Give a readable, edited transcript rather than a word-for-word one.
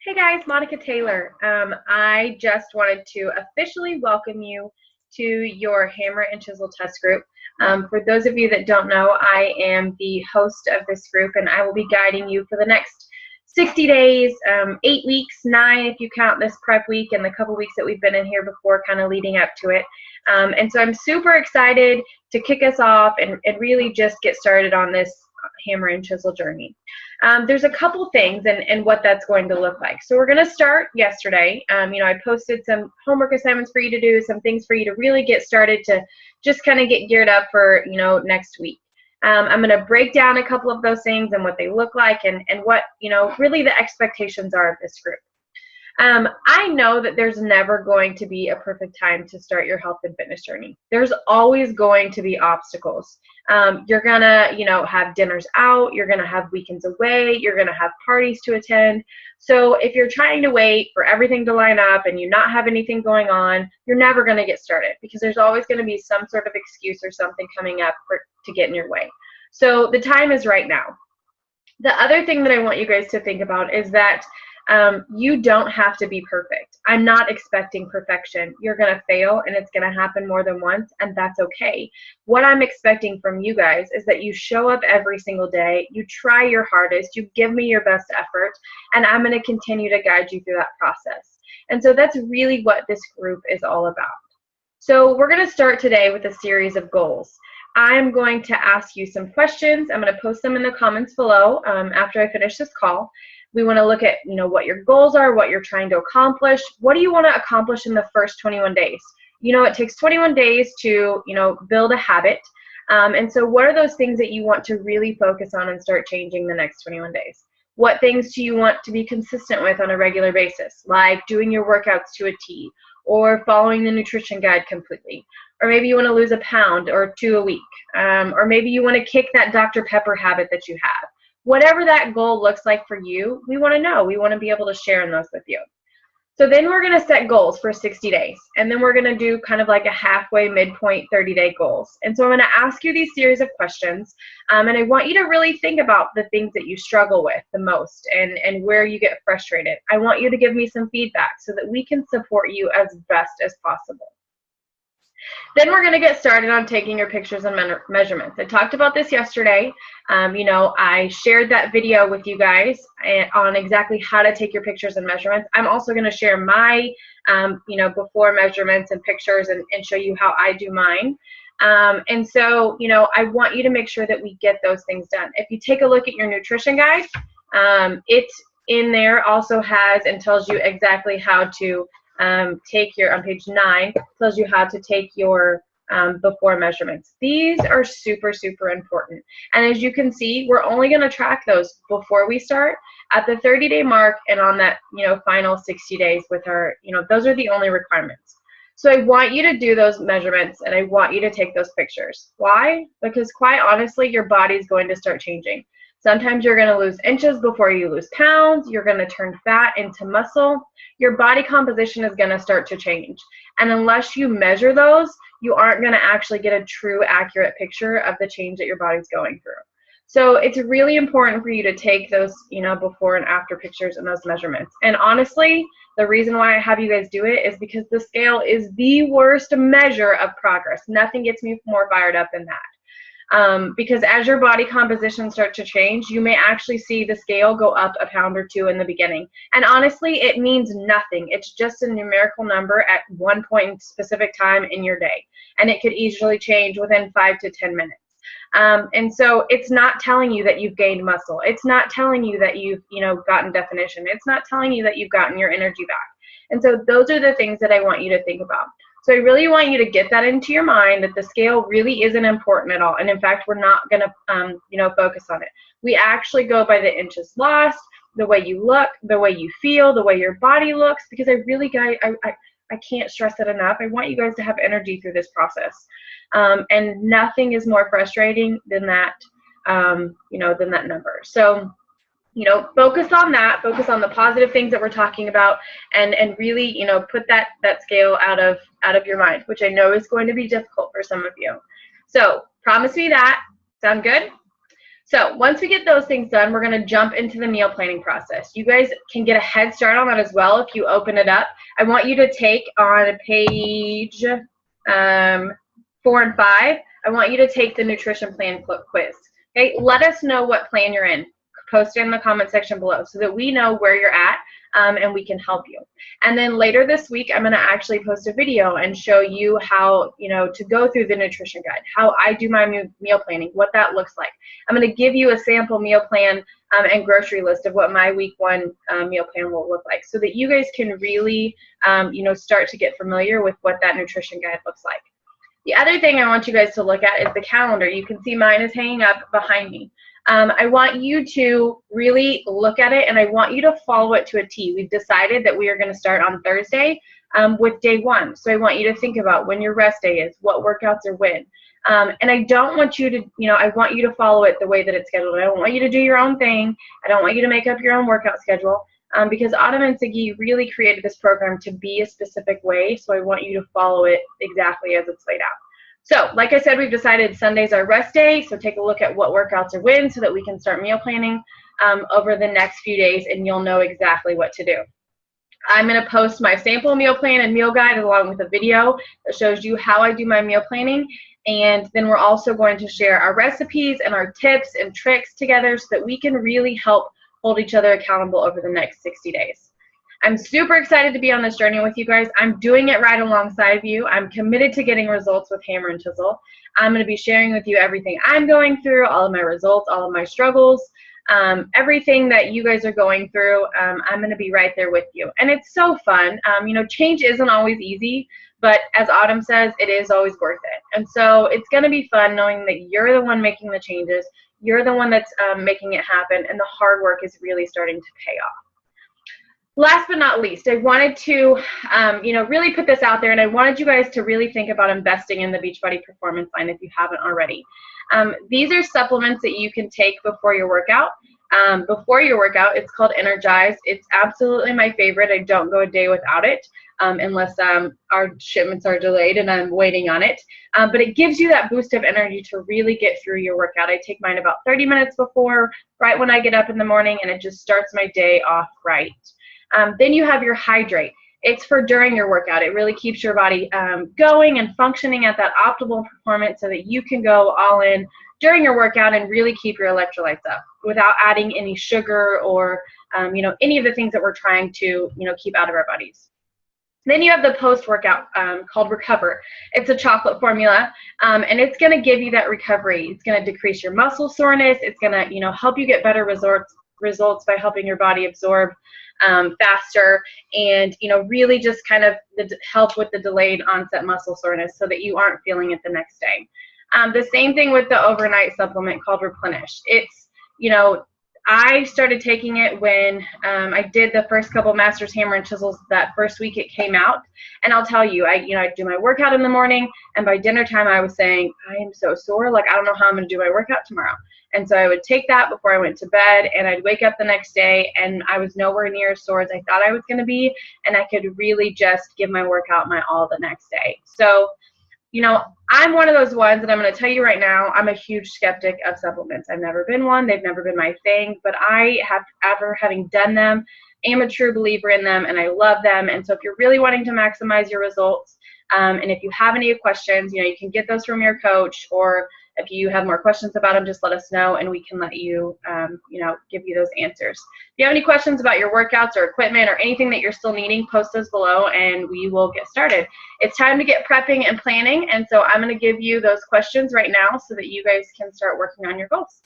Hey guys, Monica Taylor. I just wanted to officially welcome you to your Hammer and Chisel test group. For those of you that don't know, I am the host of this group, and I will be guiding you for the next 60 days, 8 weeks, 9 if you count this prep week and the couple weeks that we've been in here before, kind of leading up to it. And so I'm super excited to kick us off and really just get started on this Hammer and Chisel journey. There's a couple things and what that's going to look like. So we're going to start yesterday. I posted some homework assignments for you to do, some things for you to really get started to just kind of get geared up for, next week. I'm going to break down a couple of those things and what they look like and what, really the expectations are of this group. I know that there's never going to be a perfect time to start your health and fitness journey. There's always going to be obstacles. You're going to, have dinners out. You're going to have weekends away. You're going to have parties to attend. So if you're trying to wait for everything to line up and you not have anything going on, you're never going to get started because there's always going to be some sort of excuse or something coming up to get in your way. So the time is right now. The other thing that I want you guys to think about is that you don't have to be perfect. I'm not expecting perfection. You're going to fail and it's going to happen more than once, and that's okay. What I'm expecting from you guys is that you show up every single day, you try your hardest, you give me your best effort, and I'm going to continue to guide you through that process. And so that's really what this group is all about. So we're going to start today with a series of goals. I'm going to ask you some questions. I'm going to post them in the comments below after I finish this call. We want to look at, what your goals are, what you're trying to accomplish. What do you want to accomplish in the first 21 days? It takes 21 days to, build a habit. And so what are those things that you want to really focus on and start changing the next 21 days? What things do you want to be consistent with on a regular basis, like doing your workouts to a T or following the nutrition guide completely? Or maybe you want to lose a pound or 2 a week. Or maybe you want to kick that Dr. Pepper habit that you have. Whatever that goal looks like for you, we want to know. We want to be able to share in those with you. So then we're going to set goals for 60 days. And then we're going to do kind of like a halfway, midpoint, 30-day goals. And so I'm going to ask you these series of questions. And I want you to really think about the things that you struggle with the most and where you get frustrated. I want you to give me some feedback so that we can support you as best as possible. Then we're going to get started on taking your pictures and measurements. I talked about this yesterday. I shared that video with you guys on exactly how to take your pictures and measurements. I'm also going to share my, before measurements and pictures and show you how I do mine. And so, I want you to make sure that we get those things done. If you take a look at your nutrition guide, it in there also has and tells you exactly how to take your, on page 9, tells you how to take your before measurements. These are super, super important. And as you can see, we're only going to track those before we start at the 30-day mark and on that, final 60 days with our, those are the only requirements. So I want you to do those measurements and I want you to take those pictures. Why? Because quite honestly, your body's going to start changing. Sometimes you're going to lose inches before you lose pounds. You're going to turn fat into muscle. Your body composition is going to start to change. And unless you measure those, you aren't going to actually get a true, accurate picture of the change that your body's going through. So it's really important for you to take those, before and after pictures and those measurements. And honestly, the reason why I have you guys do it is because the scale is the worst measure of progress. Nothing gets me more fired up than that. Because as your body composition starts to change, you may actually see the scale go up a pound or 2 in the beginning. And honestly, it means nothing. It's just a numerical number at one point in specific time in your day. And it could easily change within 5 to 10 minutes. And so it's not telling you that you've gained muscle. It's not telling you that you've, gotten definition. It's not telling you that you've gotten your energy back. And so those are the things that I want you to think about. So I really want you to get that into your mind that the scale really isn't important at all. And in fact, we're not going to, focus on it. We actually go by the inches lost, the way you look, the way you feel, the way your body looks, because I can't stress it enough. I want you guys to have energy through this process. And nothing is more frustrating than that, than that number. So, focus on that, focus on the positive things that we're talking about and really, put that scale out of your mind, which I know is going to be difficult for some of you. So promise me that. Sound good? So once we get those things done, we're going to jump into the meal planning process. You guys can get a head start on that as well if you open it up. I want you to take on page 4 and 5, I want you to take the nutrition plan quiz. Okay, let us know what plan you're in. Post it in the comment section below so that we know where you're at and we can help you. And then later this week, I'm going to actually post a video and show you how, to go through the nutrition guide, how I do my meal planning, what that looks like. I'm going to give you a sample meal plan and grocery list of what my week 1 meal plan will look like so that you guys can really, start to get familiar with what that nutrition guide looks like. The other thing I want you guys to look at is the calendar. You can see mine is hanging up behind me. I want you to really look at it, and I want you to follow it to a T. We've decided that we are going to start on Thursday with day 1. So I want you to think about when your rest day is, what workouts are when. And I don't want you to, I want you to follow it the way that it's scheduled. I don't want you to do your own thing. I don't want you to make up your own workout schedule because Autumn and Siggy really created this program to be a specific way. So I want you to follow it exactly as it's laid out. So, like I said, we've decided Sunday's our rest day, so take a look at what workouts are when so that we can start meal planning over the next few days, and you'll know exactly what to do. I'm going to post my sample meal plan and meal guide along with a video that shows you how I do my meal planning, and then we're also going to share our recipes and our tips and tricks together so that we can really help hold each other accountable over the next 60 days. I'm super excited to be on this journey with you guys. I'm doing it right alongside of you. I'm committed to getting results with Hammer and Chisel. I'm going to be sharing with you everything I'm going through, all of my results, all of my struggles, everything that you guys are going through. I'm going to be right there with you. And it's so fun. Change isn't always easy, but as Autumn says, it is always worth it. And so it's going to be fun knowing that you're the one making the changes. You're the one that's making it happen, and the hard work is really starting to pay off. Last but not least, I wanted to, really put this out there, and I wanted you guys to really think about investing in the Beachbody Performance Line if you haven't already. These are supplements that you can take before your workout. It's called Energize. It's absolutely my favorite. I don't go a day without it unless our shipments are delayed and I'm waiting on it. But it gives you that boost of energy to really get through your workout. I take mine about 30 minutes before, right when I get up in the morning, and it just starts my day off right. Then you have your Hydrate. It's for during your workout. It really keeps your body going and functioning at that optimal performance so that you can go all in during your workout and really keep your electrolytes up without adding any sugar or any of the things that we're trying to keep out of our bodies. Then you have the post-workout called Recover. It's a chocolate formula, and it's going to give you that recovery. It's going to decrease your muscle soreness. It's going to help you get better results by helping your body absorb faster and really just kind of help with the delayed onset muscle soreness so that you aren't feeling it the next day. The same thing with the overnight supplement called Replenish. It's I started taking it when I did the first couple Masters Hammer and Chisels that first week it came out, and I'll tell you, I do my workout in the morning, and by dinner time I was saying I am so sore, like I don't know how I'm going to do my workout tomorrow. And so I would take that before I went to bed, and I'd wake up the next day and I was nowhere near as sore as I thought I was going to be, and I could really just give my workout my all the next day. So I'm one of those ones, and I'm going to tell you right now, I'm a huge skeptic of supplements. I've never been one. They've never been my thing, but I have, after having done them, am a true believer in them, and I love them. And so if you're really wanting to maximize your results, and if you have any questions, you can get those from your coach, or if you have more questions about them, just let us know, and we can let you, give you those answers. If you have any questions about your workouts or equipment or anything that you're still needing, post those below, and we will get started. It's time to get prepping and planning, and so I'm going to give you those questions right now so that you guys can start working on your goals.